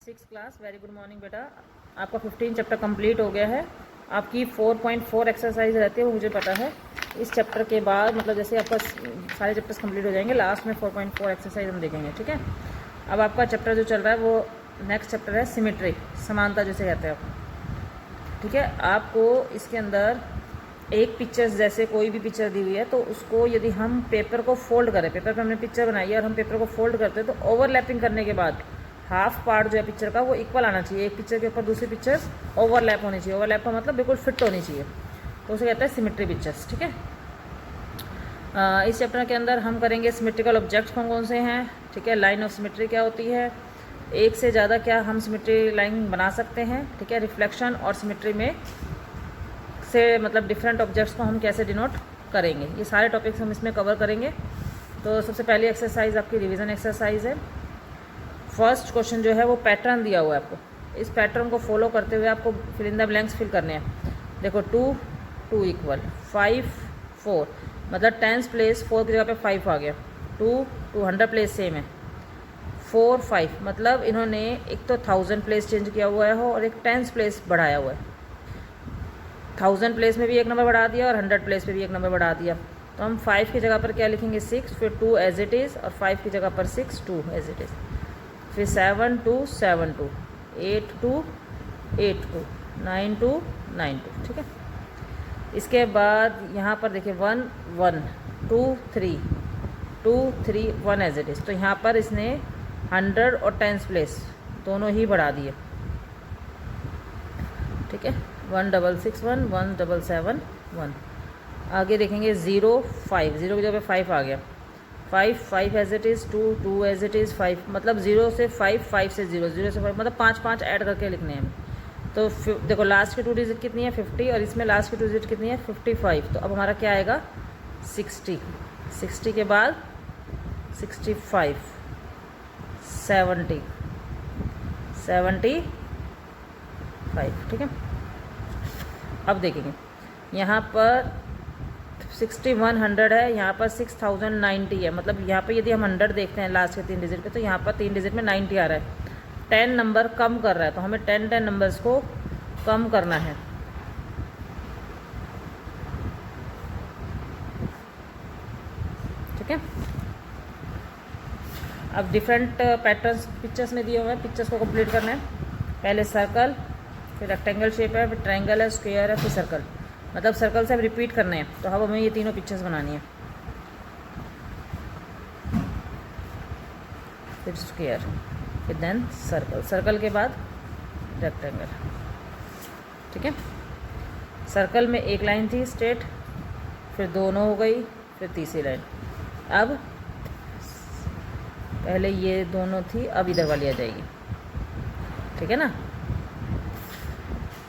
Six class. Very good morning बेटा। आपका 15 chapter complete हो गया है। आपकी 4.4 एक्सरसाइज रहती है, वो मुझे पता है। इस चैप्टर के बाद मतलब जैसे आपका सारे चैप्टर्स कंप्लीट हो जाएंगे, लास्ट में 4.4 एक्सरसाइज हम देखेंगे, ठीक है। अब आपका चैप्टर जो चल रहा है वो नेक्स्ट चैप्टर है सिमेट्री, समानता जिसे कहते हैं आप, ठीक है। आपको इसके अंदर एक पिक्चर, जैसे कोई भी पिक्चर दी हुई है तो उसको यदि हम पेपर को फोल्ड करें, पेपर पर हमने पिक्चर बनाई है और हम पेपर को फोल्ड करते हैं तो ओवरलैपिंग करने के बाद हाफ पार्ट जो है पिक्चर का वो इक्वल आना चाहिए। एक पिक्चर के ऊपर दूसरी पिक्चर्स ओवरलैप होनी चाहिए। ओवरलैप का मतलब बिल्कुल फिट होनी चाहिए, तो उसे कहते हैं सिमेट्री पिक्चर्स, ठीक है। इस चैप्टर के अंदर हम करेंगे सिमेट्रिकल ऑब्जेक्ट्स कौन कौन से हैं, ठीक है। लाइन ऑफ सिमेट्री क्या होती है, एक से ज़्यादा क्या हम सिमेट्री लाइन बना सकते हैं, ठीक है। रिफ्लेक्शन और सिमेट्री में से मतलब डिफरेंट ऑब्जेक्ट्स को हम कैसे डिनोट करेंगे, ये सारे टॉपिक्स हम इसमें कवर करेंगे। तो सबसे पहली एक्सरसाइज आपकी रिवीजन एक्सरसाइज है। फर्स्ट क्वेश्चन जो है वो पैटर्न दिया हुआ है आपको, इस पैटर्न को फॉलो करते हुए आपको fill in the blanks fill करने हैं। देखो 2 2 इक्वल 5 4, मतलब 10 प्लेस 4 की जगह पे 5 आ गया। 2 200 प्लेस सेम है। 4 5 मतलब इन्होंने एक तो 1000 प्लेस चेंज किया हुआ है और एक 10 प्लेस बढ़ाया हुआ है। 1000 प्लेस में भी एक नंबर बढ़ा दिया और 100 प्लेस में भी एक नंबर बढ़ा दिया। तो हम 5 की जगह पर क्या लिखेंगे 6, फिर 2 एज इट इज़, और 5 की जगह पर 6 2 एज इट इज़, फिर 7 2 7 2, 8 2 8 2, 9 2 9 2, ठीक है। इसके बाद यहाँ पर देखिए 1 1 2 3 2 3 1 एज इट इज़, तो यहाँ पर इसने 100 और 10 प्लेस दोनों ही बढ़ा दिए, ठीक है। 1 6 6 1 1 7 7 1। आगे देखेंगे 0 5, 0 की जगह पे 5 आ गया। 5 5 as it is, 2 2 as it is, 5 मतलब 0 से 5 5 से 0 0 से 5 मतलब 5 5 ऐड करके लिखने हैं। तो देखो लास्ट की 2 डिजिट कितनी है 50, और इसमें लास्ट की 2 डिजिट कितनी है 55। तो अब हमारा क्या आएगा 60, 60 के बाद 65 70 75, ठीक है। अब देखेंगे यहाँ पर 6100 है, यहाँ पर 6090 है, मतलब यहाँ पर यदि हम 100 देखते हैं लास्ट के 3 डिजिट पे, तो यहाँ पर 3 डिजिट में 90 आ रहा है। 10 नंबर कम कर रहा है, तो हमें 10 नंबर्स को कम करना है, ठीक है। अब डिफरेंट पैटर्न्स पिक्चर्स में दिए हुए हैं, पिक्चर्स को कंप्लीट करना है। पहले सर्कल, फिर रेक्टेंगल शेप है, फिर ट्रायंगल है, स्क्वायर है, फिर सर्कल, मतलब सर्कल से अब रिपीट करने हैं। तो अब हमें ये तीनों पिक्चर्स बनानी है, फिर स्क्वायर, फिर देन सर्कल, सर्कल के बाद रेक्टेंगल, ठीक है। सर्कल में एक लाइन थी स्ट्रेट, फिर दोनों हो गई, फिर तीसरी लाइन। अब पहले ये दोनों थी, अब इधर वाली आ जाएगी, ठीक है ना,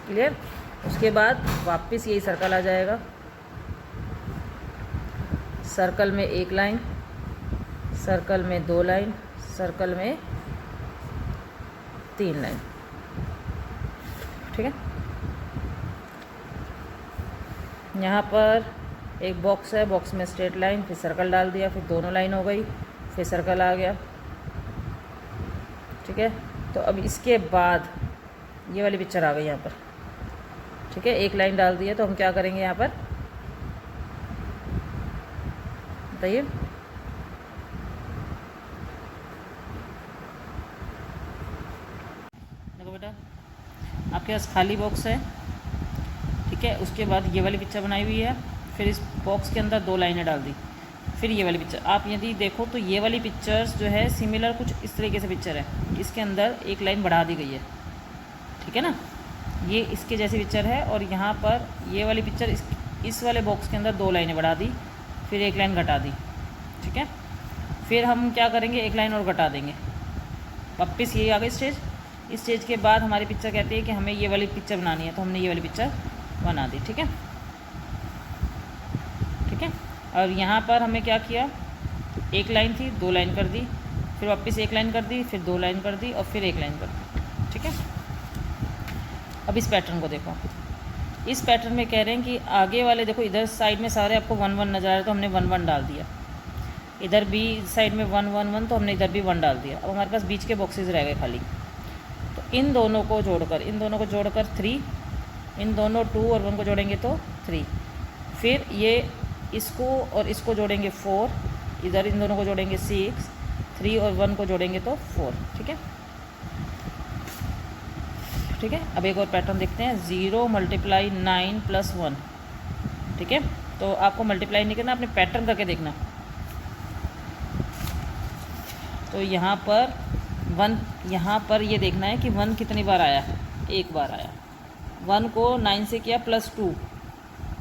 क्लियर। उसके बाद वापस यही सर्कल आ जाएगा, सर्कल में एक लाइन, सर्कल में 2 लाइन, सर्कल में 3 लाइन, ठीक है। यहाँ पर एक बॉक्स है, बॉक्स में स्ट्रेट लाइन, फिर सर्कल डाल दिया, फिर दोनों लाइन हो गई, फिर सर्कल आ गया, ठीक है। तो अब इसके बाद ये वाली पिक्चर आ गई यहाँ पर, ठीक है। एक लाइन डाल दी है, तो हम क्या करेंगे यहाँ पर बताइए। देखो बेटा आपके पास खाली बॉक्स है, ठीक है। उसके बाद ये वाली पिक्चर बनाई हुई है, फिर इस बॉक्स के अंदर 2 लाइनें डाल दी, फिर ये वाली पिक्चर। आप यदि देखो तो ये वाली पिक्चर्स जो है सिमिलर कुछ इस तरीके से पिक्चर है, इसके अंदर एक लाइन बढ़ा दी गई है, ठीक है ना, ये इसके जैसी पिक्चर है। और यहाँ पर ये वाली पिक्चर इस वाले बॉक्स के अंदर 2 लाइनें बढ़ा दी, फिर एक लाइन घटा दी, ठीक है। फिर हम क्या करेंगे, एक लाइन और घटा देंगे, वापस ये आ गई स्टेज। इस स्टेज के बाद हमारी पिक्चर कहती है कि हमें ये वाली पिक्चर बनानी है, तो हमने ये वाली पिक्चर बना दी, ठीक है, ठीक है। और यहाँ पर हमें क्या किया, एक लाइन थी 2 लाइन कर दी, फिर वापस एक लाइन कर दी, फिर 2 लाइन कर दी, और फिर एक लाइन कर दी, ठीक है। अब इस पैटर्न को देखो, इस पैटर्न में कह रहे हैं कि आगे वाले देखो इधर साइड में सारे आपको 1 1 नज़र आ रहे हैं, तो हमने 1 1 डाल दिया। इधर भी साइड में 1 1 1, तो हमने इधर भी 1 डाल दिया। अब हमारे पास बीच के बॉक्सेस रह गए खाली, इन दोनों को जोड़कर 3, इन दोनों 2 और 1 को जोड़ेंगे तो 3, फिर ये इसको और इसको जोड़ेंगे 4, इधर इन दोनों को जोड़ेंगे 6, 3 और 1 को जोड़ेंगे तो 4। ठीक है, ठीक है। अब एक और पैटर्न देखते हैं, 0 × 9 + 1। ठीक है, तो आपको मल्टीप्लाई नहीं करना, आपने पैटर्न करके देखना। तो यहाँ पर 1, यहाँ पर ये देखना है कि 1 कितनी बार आया, एक बार आया। 1 को 9 से किया +2,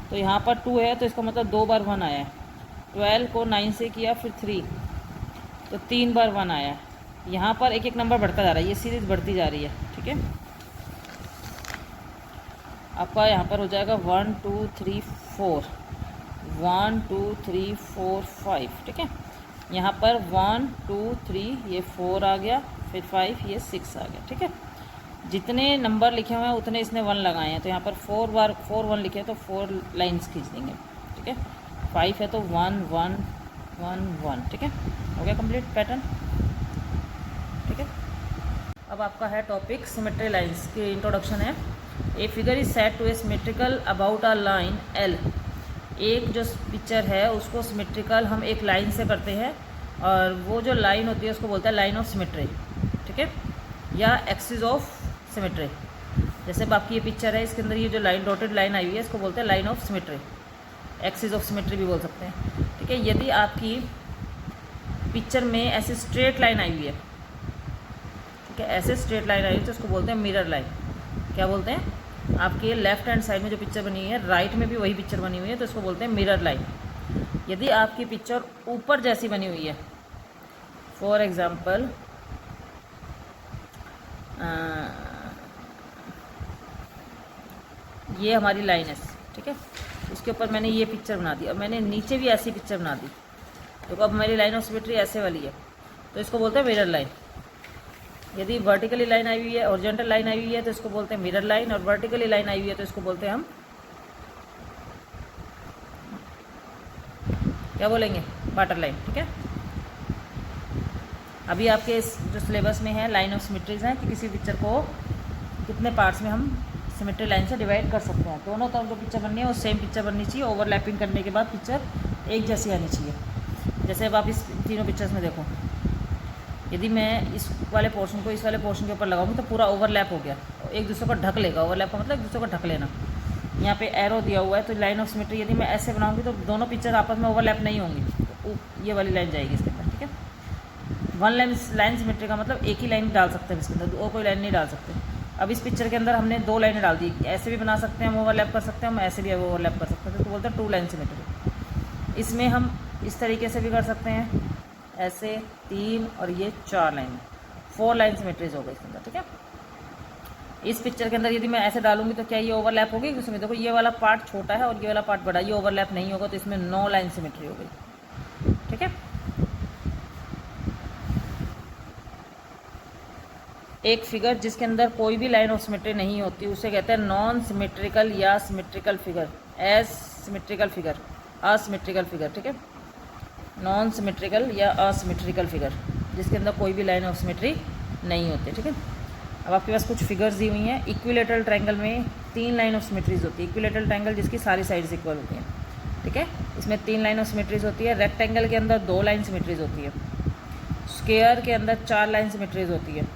तो यहाँ पर 2 है तो इसका मतलब 2 बार 1 आया है। 12 को 9 से किया फिर 3, तो 3 बार 1 आया है। यहाँ पर एक एक नंबर बढ़ता जा रहा है, ये सीरीज बढ़ती जा रही है। ठीक है, आपका यहाँ पर हो जाएगा 1 2 3 4, 1 2 3 4 5। ठीक है, यहाँ पर 1 2 3 ये 4 आ गया, फिर 5 ये 6 आ गया। ठीक है, जितने नंबर लिखे हुए हैं उतने इसने 1 लगाए हैं, तो यहाँ पर 4 बार 4 1 लिखे हैं तो 4 लाइंस खींच देंगे। ठीक है, 5 है तो 1 1 1 1। ठीक है, हो गया कंप्लीट पैटर्न। ठीक है, अब आपका है टॉपिक सिमेट्री लाइंस की इंट्रोडक्शन है। A figure is set to a symmetrical about a line L. एक जो पिक्चर है उसको सिमेट्रिकल हम एक लाइन से करते हैं, और वो जो लाइन होती है उसको बोलते हैं लाइन ऑफ सिमेट्री। ठीक है, या एक्सिस ऑफ सिमेट्री। जैसे अब आपकी ये पिक्चर है, इसके अंदर ये जो लाइन डॉटेड लाइन आई हुई है इसको बोलते हैं line of symmetry, axis of symmetry भी बोल सकते हैं। ठीक है, यदि आपकी पिक्चर में ऐसे स्ट्रेट लाइन आई हुई है, ठीक है, ऐसे स्ट्रेट लाइन आई हुई है तो उसको बोलते हैं मिरर लाइन। क्या बोलते हैं, आपके लेफ्ट हैंड साइड में जो पिक्चर बनी हुई है, राइट में भी वही पिक्चर बनी हुई है तो इसको बोलते हैं मिरर लाइन। यदि आपकी पिक्चर ऊपर जैसी बनी हुई है, फॉर एग्जांपल ये हमारी लाइन है, ठीक है, इसके ऊपर मैंने ये पिक्चर बना दी और मैंने नीचे भी ऐसी पिक्चर बना दी, तो अब हमारी लाइन ऑफ सिमेट्री ऐसे वाली है तो इसको बोलते हैं मिरर लाइन। यदि वर्टिकली लाइन आई हुई है, हॉरिजॉन्टल लाइन आई हुई है तो इसको बोलते हैं मिरर लाइन, और वर्टिकली लाइन आई हुई है तो इसको बोलते हैं हम क्या बोलेंगे, वाटर लाइन। ठीक है, अभी आपके इस जो सिलेबस में है लाइन ऑफ सिमेट्रीज हैं कि किसी पिक्चर को कितने पार्ट्स में हम सिमेट्री लाइन से डिवाइड कर सकते हैं। दोनों तरफ जो पिक्चर बननी है वो सेम पिक्चर बननी चाहिए, ओवरलैपिंग करने के बाद पिक्चर एक जैसी आनी चाहिए। जैसे अब आप इस तीनों पिक्चर्स में देखो, यदि मैं इस वाले पोर्शन को इस वाले पोर्शन के ऊपर लगाऊंगी तो पूरा ओवरलैप हो गया, एक दूसरे को ढक लेगा। ओवरलैप का मतलब एक दूसरे को ढक लेना। यहाँ पे एरो दिया हुआ है तो लाइन ऑफ सिमेट्री यदि मैं ऐसे बनाऊंगी तो दोनों पिक्चर आपस में ओवरलैप नहीं होंगी, तो ये वाली लाइन जाएगी इसके अंदर। ठीक है, वन लाइन सिमेट्री का मतलब एक ही लाइन डाल सकते हैं इसके अंदर, और कोई लाइन नहीं डाल सकते। अब इस पिक्चर के अंदर हमने 2 लाइनें डाल दी, ऐसे भी बना सकते हैं हम, ओवरलैप कर सकते हैं हम, ऐसे भी ओवरलैप कर सकते हैं, तो बोलते हैं 2 लाइन सिमेट्री। इसमें हम इस तरीके से भी कर सकते हैं, ऐसे 3 और ये 4 लाइन, 4 लाइन सिमेट्रीज हो गई इसके अंदर। ठीक है, इस पिक्चर के अंदर यदि मैं ऐसे डालूंगी तो क्या ये ओवरलैप होगी? इसमें देखो ये वाला पार्ट छोटा है और ये वाला पार्ट बड़ा, ये ओवरलैप नहीं होगा, तो इसमें 9 लाइन सिमेट्री हो गई। ठीक है, एक फिगर जिसके अंदर कोई भी लाइन ऑफ सिमेट्री नहीं होती उसे कहते हैं नॉन सिमेट्रिकल या symmetrical figure, as symmetrical figure, asymmetrical figure. ठीक है, नॉन सिमेट्रिकल या असिमेट्रिकल फिगर जिसके अंदर कोई भी लाइन ऑफ सिमेट्री नहीं होती। ठीक है, अब आपके पास कुछ फिगर्स दी हुई हैं। इक्विलेटरल ट्रायंगल में 3 लाइन ऑफ सिमेट्रीज होती है। इक्विलेटरल ट्रायंगल जिसकी सारी साइड्स इक्वल होती हैं। ठीक है, इसमें 3 लाइन ऑफ सिमेट्रीज होती है। रेक्टेंगल के अंदर 2 लाइन सिमेट्रीज होती है। स्क्वायर के अंदर 4 लाइन सिमेट्रीज होती है।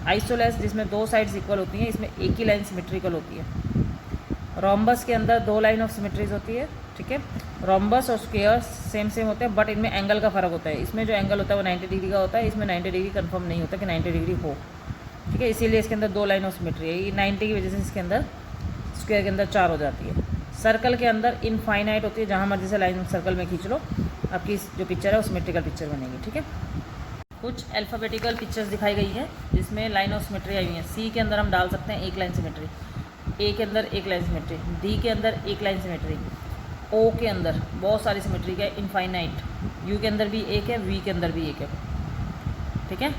आइसोलेस जिसमें 2 साइड्स इक्वल होती हैं, इसमें एक ही लाइन सिमेट्रिकल होती है। रोम्बस के अंदर 2 लाइन ऑफ सिमेट्रीज होती है। ठीक है, रोम्बस और स्क्वायर सेम होते हैं, बट इनमें एंगल का फ़र्क होता है। इसमें जो एंगल होता है वो 90 डिग्री का होता है, इसमें 90 डिग्री कंफर्म नहीं होता कि 90 डिग्री हो। ठीक है, इसीलिए इसके अंदर 2 लाइन ऑफ सिमेट्री है। ये 90 की वजह से इसके अंदर स्क्वायर के अंदर 4 हो जाती है। सर्कल के अंदर इनफाइनाइट होती है, जहाँ मर्जी से लाइन सर्कल में खींच लो, आपकी जो पिक्चर है वो सिमेट्रिकल पिक्चर बनेगी। ठीक है, कुछ अल्फ़ाबेटिकल पिक्चर्स दिखाई गई है जिसमें लाइन ऑफ सिमेट्री आई हुई है। सी के अंदर हम डाल सकते हैं 1 लाइन सिमेट्री, ए के अंदर 1 लाइन सिमेट्री, डी के अंदर 1 लाइन सिमेट्री, ओ के अंदर बहुत सारी सिमेट्री है इनफाइनाइट, यू के अंदर भी 1 है, वी के अंदर भी 1 है। ठीक है,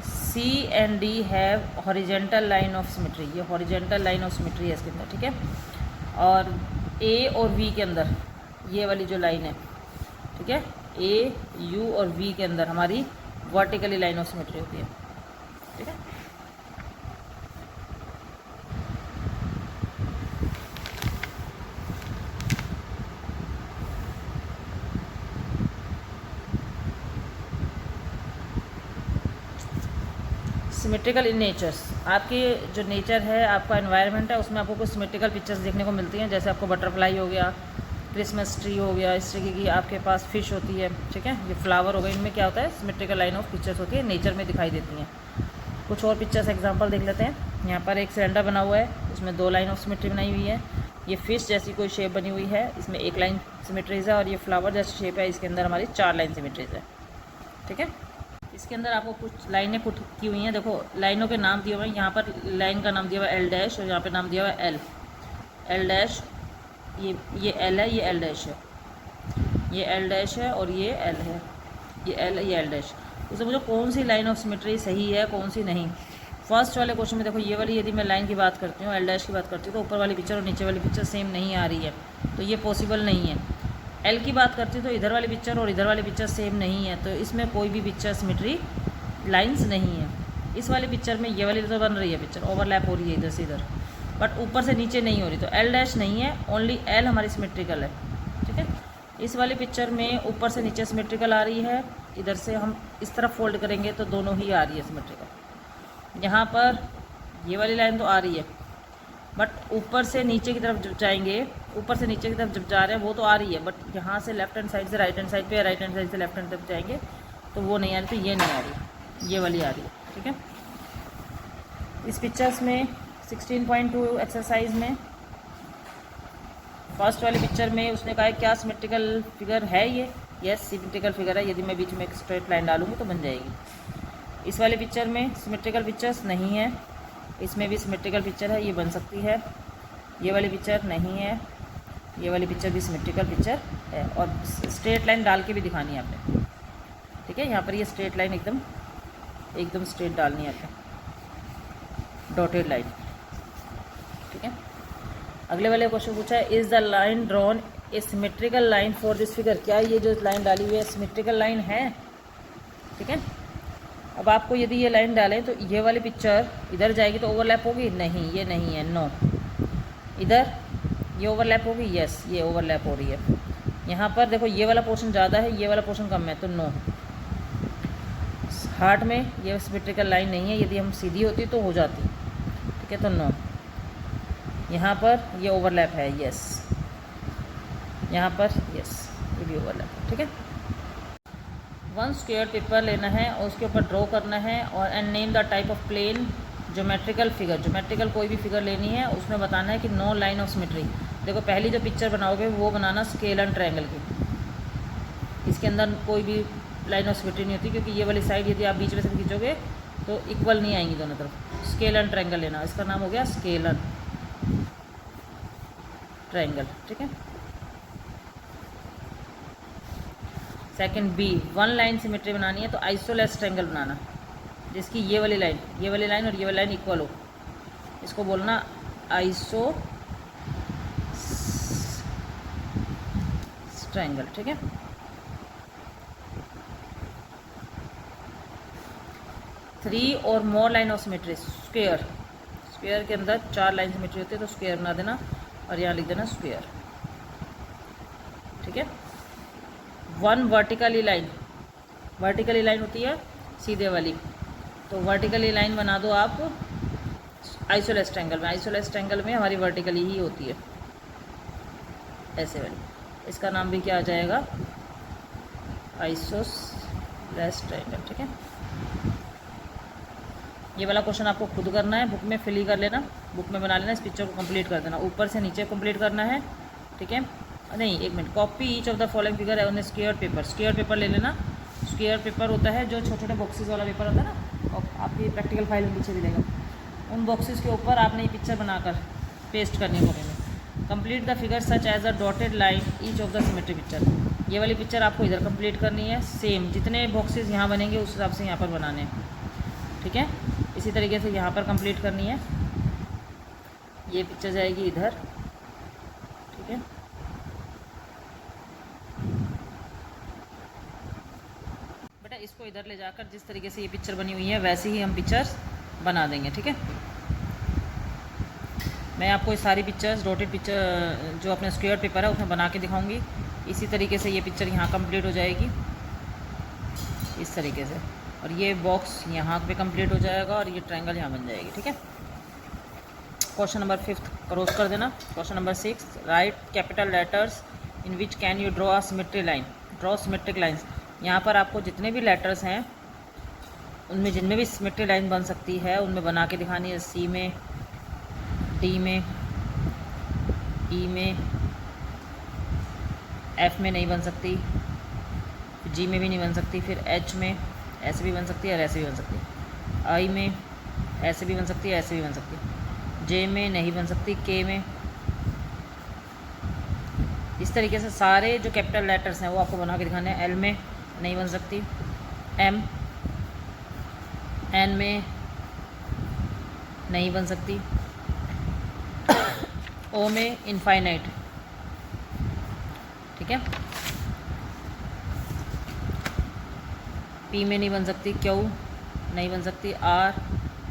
C and D have horizontal line of symmetry, ये हॉरिजेंटल लाइन ऑफ सिमेट्री है इसके अंदर। ठीक है, और ए और वी के अंदर ये वाली जो लाइन है, ठीक है, ए यू और वी के अंदर हमारी वर्टिकली लाइन ऑफ सिमेट्री होती है। ठीक है, सिमेट्रिकल इन नेचर्स, आपकी जो नेचर है, आपका एनवायरनमेंट है, उसमें आपको कुछ सिमेट्रिकल पिक्चर्स देखने को मिलती हैं। जैसे आपको बटरफ्लाई हो गया, क्रिसमस ट्री हो गया, इस तरीके की आपके पास फिश होती है, ठीक है, ये फ्लावर हो गए, इनमें क्या होता है, सिमेट्रिकल लाइन ऑफ पिक्चर्स होती है, नेचर में दिखाई देती हैं। कुछ और पिक्चर्स एग्जांपल देख लेते हैं। यहाँ पर एक सिलेंडर बना हुआ है, उसमें 2 लाइन ऑफ सिमेट्री बनाई हुई है। ये फिश जैसी कोई शेप बनी हुई है, इसमें 1 लाइन सिमेट्रीज है, और ये फ्लावर जैसी शेप है, इसके अंदर हमारी 4 लाइन सिमेट्रीज है, ठीक है। इसके अंदर आपको कुछ लाइनें पुट की हुई हैं, देखो लाइनों के नाम दिए हुए हैं। यहाँ पर लाइन का नाम दिया हुआ है एल डैश, और यहाँ पर नाम दिया हुआ है एल डैश, ये एल है, ये एल डैश है, ये एल डैश है, और ये एल है, ये एल है, ये एल डैश। उससे मुझे कौन सी लाइन ऑफ सिमेट्री सही है, कौन सी नहीं। फर्स्ट वाले क्वेश्चन में देखो, ये वाली यदि मैं लाइन की बात करती हूँ, एल डैश की बात करती हूँ, तो ऊपर वाली पिक्चर और नीचे वाली पिक्चर सेम नहीं आ रही है, तो ये पॉसिबल नहीं है। एल की बात करती हूँ तो इधर वाली पिक्चर और इधर वाली पिक्चर सेम नहीं है, तो इसमें कोई भी पिक्चर सिमेट्री लाइन्स नहीं है। इस वाली पिक्चर में ये वाली तो बन रही है पिक्चर, ओवरलैप हो रही है इधर से इधर, बट ऊपर से नीचे नहीं हो रही, तो एल डैश नहीं है, ओनली एल हमारी सिमेट्रिकल है, ठीक है। इस वाली पिक्चर में ऊपर से नीचे सिमेट्रिकल आ रही है, इधर से हम इस तरफ फोल्ड करेंगे तो दोनों ही आ रही है सिमेट्रिकल। यहाँ पर ये वाली लाइन तो आ रही है, बट ऊपर से नीचे की तरफ जब जाएंगे, ऊपर से नीचे की तरफ जब जा रहे हैं वो तो आ रही है, बट यहाँ से लेफ्ट हैंड साइड से राइट हैंड साइड पे, राइट हैंड साइड से लेफ्ट हैंड तरफ जाएंगे तो वो नहीं आ रही, तो ये नहीं आ रही, ये वाली आ रही है, ठीक है। इस पिक्चर्स में 16.2 एक्सरसाइज में फर्स्ट वाली पिक्चर में उसने कहा है क्या सिमेट्रिकल फिगर है ये, यस सिमेट्रिकल फिगर है, यदि मैं बीच में एक स्ट्रेट लाइन डालूंगी तो बन जाएगी। इस वाले पिक्चर में सिमेट्रिकल पिक्चर्स नहीं है, इसमें भी सिमेट्रिकल पिक्चर है, ये बन सकती है। ये वाली पिक्चर नहीं है, ये वाली पिक्चर भी सिमेट्रिकल पिक्चर है, और स्ट्रेट लाइन डाल के भी दिखानी है आपने, ठीक है। यहाँ पर ये स्ट्रेट लाइन एकदम स्ट्रेट डालनी है आपने, डॉटेड लाइन, ठीक है। अगले वाले क्वेश्चन पूछा है, is the line drawn A symmetrical line for this figure, क्या ये जो लाइन डाली हुई है सिमेट्रिकल लाइन है, ठीक है। अब आपको यदि ये लाइन डालें तो ये वाली पिक्चर इधर जाएगी तो ओवरलैप होगी, नहीं ये नहीं है, नो। इधर ये ओवरलैप होगी, यस ये ओवरलैप हो रही है। यहाँ पर देखो ये वाला पोर्शन ज़्यादा है, ये वाला पोर्शन कम है, तो नो। हार्ट में ये सिमेट्रिकल लाइन नहीं है, यदि हम सीधी होती तो हो जाती, ठीक है, तो नो। यहाँ पर ये ओवरलैप है, यस, यहाँ पर यस ये भी ओवरलैप है, ठीक है। 1 स्क्वायर पेपर लेना है और उसके ऊपर ड्रॉ करना है, और and name the type of plane geometrical figure, geometrical कोई भी फिगर लेनी है, उसमें बताना है कि नो लाइन ऑफ सिमेट्री। देखो पहली जो पिक्चर बनाओगे वो बनाना स्केल एंड ट्रायंगल की, इसके अंदर कोई भी लाइन ऑफ सिमेट्री नहीं होती, क्योंकि ये वाली साइड यदि आप बीच में से खींचोगे तो इक्वल नहीं आएंगी दोनों तरफ। स्केल एंड ट्रायंगल लेना, इसका नाम हो गया स्केल एंड ट्रायंगल, ठीक है। सेकंड बी, 1 लाइन सिमेट्री बनानी है तो आइसोलेस ट्रायंगल बनाना, जिसकी ये वाली लाइन और ये वाली लाइन इक्वल हो, इसको बोलना आइसो ट्रायंगल, ठीक है। थ्री और more line of symmetry, square के अंदर 4 लाइन सिमेट्री होती है, तो स्क्वायर बना देना और यहाँ लिख देना स्क्वायर, ठीक है। 1 वर्टिकली लाइन होती है सीधे वाली, तो वर्टिकली लाइन बना दो आप आइसोलेस ट्रायंगल में हमारी वर्टिकली ही होती है, ऐसे वाली, इसका नाम भी क्या आ जाएगा, आइसोलेस ट्रायंगल, ठीक है। ये वाला क्वेश्चन आपको खुद करना है, बुक में फिल ही कर लेना, बुक में बना लेना, इस पिक्चर को कंप्लीट कर देना, ऊपर से नीचे कंप्लीट करना है, ठीक है। नहीं एक minute, copy each of the following figure है ऑन स्क्वायर पेपर ले लेना। स्क्वायर पेपर होता है जो छोटे छोटे बॉक्सेस वाला पेपर होता है ना, और आपकी प्रैक्टिकल फाइल में पीछे मिलेगा, उन बॉक्सेस के ऊपर आपने ये पिक्चर बनाकर पेस्ट करनी है कॉपी में। Complete the figure such as a dotted line each of the symmetry picture, ये वाली पिक्चर आपको इधर कंप्लीट करनी है, सेम जितने बॉक्सेस यहाँ बनेंगे उस हिसाब से यहाँ पर बनाने हैं, ठीक है। इसी तरीके से यहाँ पर कंप्लीट करनी है, ये पिक्चर जाएगी इधर, ठीक है। बेटा इसको इधर ले जाकर जिस तरीके से ये पिक्चर बनी हुई है वैसे ही हम पिक्चर्स बना देंगे, ठीक है। मैं आपको ये सारी पिक्चर्स डॉटेड पिक्चर जो अपने स्क्वायर पेपर है उसमें बना के दिखाऊंगी। इसी तरीके से ये पिक्चर यहाँ कंप्लीट हो जाएगी, इस तरीके से। और ये बॉक्स यहाँ पे कंप्लीट हो जाएगा और ये ट्रायंगल यहाँ बन जाएगी। ठीक है, क्वेश्चन नंबर 5 क्रॉस कर देना। Question number 6, right capital letters in which can you draw a symmetry line. Draw symmetric lines, यहाँ पर आपको जितने भी लेटर्स हैं उनमें जिनमें भी सिमेट्री लाइन बन सकती है उनमें बना के दिखानी है। सी में, डी में, ई में, एफ में नहीं बन सकती, जी में भी नहीं बन सकती, फिर एच में ऐसे भी बन सकती है और ऐसे भी बन सकती है, आई में ऐसे भी बन सकती है, ऐसे भी बन सकती है, जे में नहीं बन सकती, के में। इस तरीके से सारे जो कैपिटल लेटर्स हैं वो आपको बना के दिखाने हैं। एल में नहीं बन सकती, एम, एन में नहीं बन सकती, ओ में इनफाइनाइट। ठीक है, पी में नहीं बन सकती, क्यू नहीं बन सकती, आर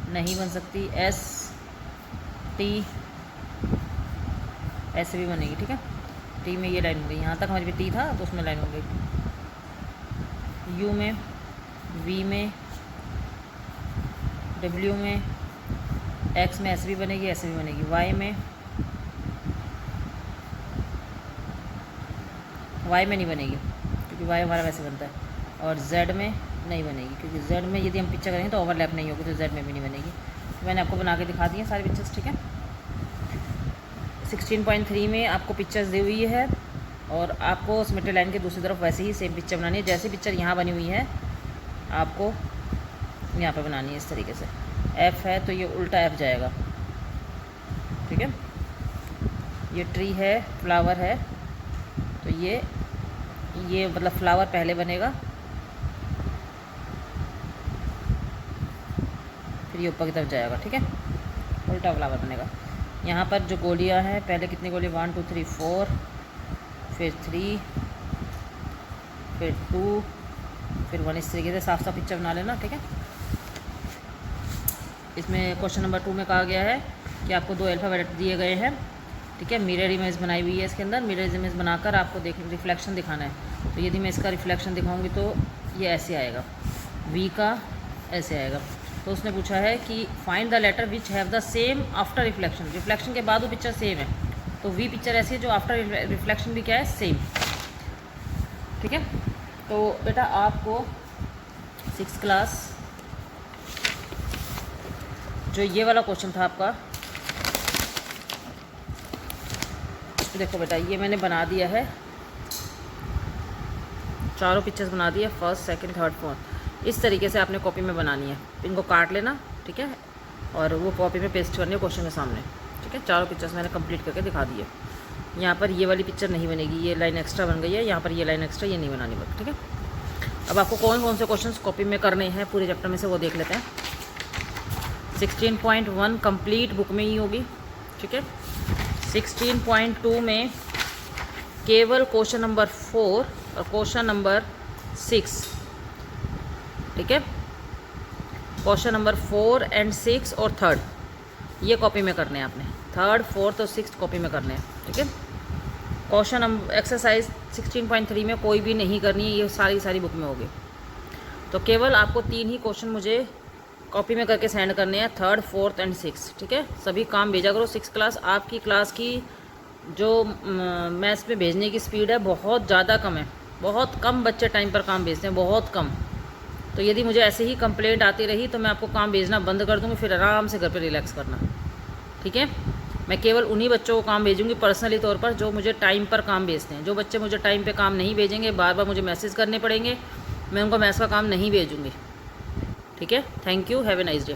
नहीं बन सकती, एस, टी ऐसे भी बनेगी। ठीक है, टी में ये लाइन हो गई, यहाँ तक हमारे पे टी था तो उसमें लाइन हो गई। यू में, वी में, डब्ल्यू में, एक्स में ऐसे भी बनेगी, ऐसे भी बनेगी, वाई में नहीं बनेगी क्योंकि वाई हमारा वैसे बनता है, और जेड में नहीं बनेगी क्योंकि जेड में यदि हम पिक्चर करेंगे तो ओवरलैप नहीं होगी, तो जेड में भी नहीं बनेगी। तो मैंने आपको बना के दिखा दी है सारी पिक्चर्स। ठीक है, 16.3 में आपको पिक्चर्स दी हुई है और आपको सिमेट्री लाइन के दूसरी तरफ वैसे ही सेम पिक्चर बनानी है। जैसी पिक्चर यहाँ बनी हुई है आपको यहाँ पे बनानी है इस तरीके से। एफ़ है तो ये उल्टा एफ़ जाएगा। ठीक है, ये ट्री है, फ्लावर है तो ये मतलब फ्लावर पहले बनेगा, फिर ये ऊपर की तरफ जाएगा। ठीक है, उल्टा फ्लावर बनेगा। यहाँ पर जो गोलियाँ हैं, पहले कितनी गोली, 1 2 3 4, फिर 3, फिर 2, फिर 1। इस तरीके से साफ साफ पिक्चर बना लेना। ठीक है, इसमें क्वेश्चन नंबर 2 में कहा गया है कि आपको 2 अल्फ़ाबेट दिए गए हैं। ठीक है, मिरर इमेज बनाई हुई है इसके अंदर। मिरर इमेज बनाकर आपको रिफ्लेक्शन दिखाना है। तो यदि मैं इसका रिफ्लेक्शन दिखाऊंगी तो ये ऐसे आएगा, वी का ऐसे आएगा। तो उसने पूछा है कि find the letter which have the same after reflection. Reflection के बाद वो पिक्चर सेम है, तो वी पिक्चर ऐसी है जो आफ्टर रिफ्लेक्शन भी क्या है, सेम। ठीक है, तो बेटा आपको 6th क्लास जो ये वाला क्वेश्चन था आपका, देखो बेटा ये मैंने बना दिया है, चारों पिक्चर्स बना दिए, फर्स्ट, सेकंड, थर्ड, फोर्थ। इस तरीके से आपने कॉपी में बनानी है। इनको काट लेना। ठीक है, और वो कॉपी में पेस्ट करनी है क्वेश्चन के सामने। ठीक है, चारों पिक्चर्स मैंने कंप्लीट करके दिखा दिए। यहाँ पर ये वाली पिक्चर नहीं बनेगी, ये लाइन एक्स्ट्रा बन गई है, यहाँ पर ये लाइन एक्स्ट्रा, ये नहीं बनानी बस। ठीक है, अब आपको कौन कौन से क्वेश्चन कॉपी में करने हैं पूरे चैप्टर में से वो देख लेते हैं। 16.1 कंप्लीट बुक में ही होगी। ठीक है, 16.2 में केवल क्वेश्चन नंबर 4 और क्वेश्चन नंबर 6। ठीक है, क्वेश्चन नंबर 4 एंड 6 और 3rd ये कॉपी में करने हैं आपने। 3rd, 4th और 6th कॉपी में करने हैं। ठीक है, क्वेश्चन नंबर एक्सरसाइज 16.3 में कोई भी नहीं करनी है, ये सारी बुक में होगी। तो केवल आपको 3 ही क्वेश्चन मुझे कॉपी में करके सेंड करने हैं, 3rd, 4th एंड 6th। ठीक है, सभी काम भेजा करो। 6th क्लास आपकी क्लास की जो मैथ्स में भेजने की स्पीड है बहुत ज़्यादा कम है, बहुत कम बच्चे टाइम पर काम भेजते हैं, बहुत कम। तो यदि मुझे ऐसे ही कंप्लेंट आती रही तो मैं आपको काम भेजना बंद कर दूँगी, फिर आराम से घर पे रिलैक्स करना। ठीक है, मैं केवल उन्हीं बच्चों को काम भेजूँगी पर्सनली तौर पर जो मुझे टाइम पर काम भेजते हैं। जो बच्चे मुझे टाइम पे काम नहीं भेजेंगे, बार बार मुझे मैसेज करने पड़ेंगे, मैं उनको मैथ्स का काम नहीं भेजूँगी। ठीक है, thank you, have a nice day.